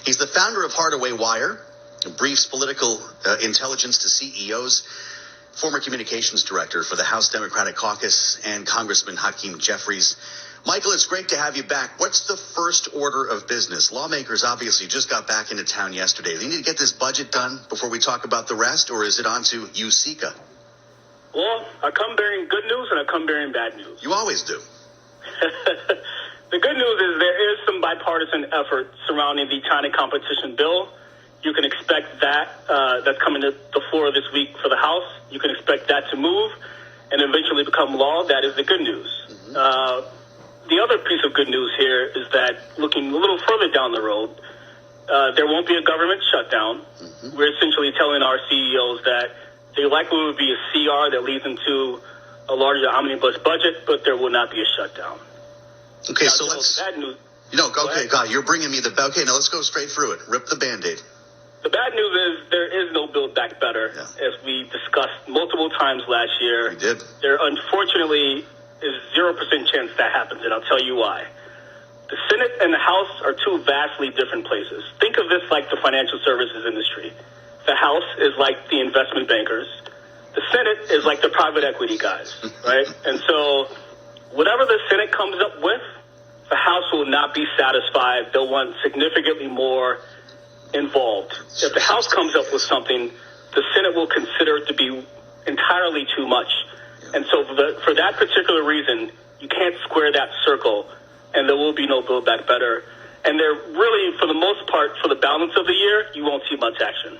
He's the founder of Hardaway Wire, briefs political intelligence to CEOs, former communications director for the House Democratic Caucus, and Congressman Hakeem Jeffries. Michael, it's great to have you back. What's the first order of business? Lawmakers obviously just got back into town yesterday. They need to get this budget done before we talk about the rest, or is it on to Usika? Well, I come bearing good news and I come bearing bad news. You always do. The good news is there is some bipartisan effort surrounding the China competition bill. You can expect that. That's coming to the floor this week for the House. You can expect that to move and eventually become law. That is the good news. The other piece of good news here is that looking a little further down the road, there won't be a government shutdown. We're essentially telling our CEOs that there likely will be a CR that leads into a larger omnibus budget, but there will not be a shutdown. Okay, now, so let's... Bad news. Okay, God, you're bringing me the... Okay, now let's go straight through it. Rip the Band-Aid. The bad news is there is no Build Back Better, as we discussed multiple times last year. We did. There, unfortunately, is 0% chance that happens, and I'll tell you why. The Senate and the House are two vastly different places. Think of this like the financial services industry. The House is like the investment bankers. The Senate is like the private equity guys, right? And so whatever the Senate comes up with, the House will not be satisfied. They'll want significantly more involved. If the House comes up with something, the Senate will consider it to be entirely too much. And so for that particular reason, you can't square that circle, and there will be no Build Back Better. And there really, for the most part, for the balance of the year, you won't see much action.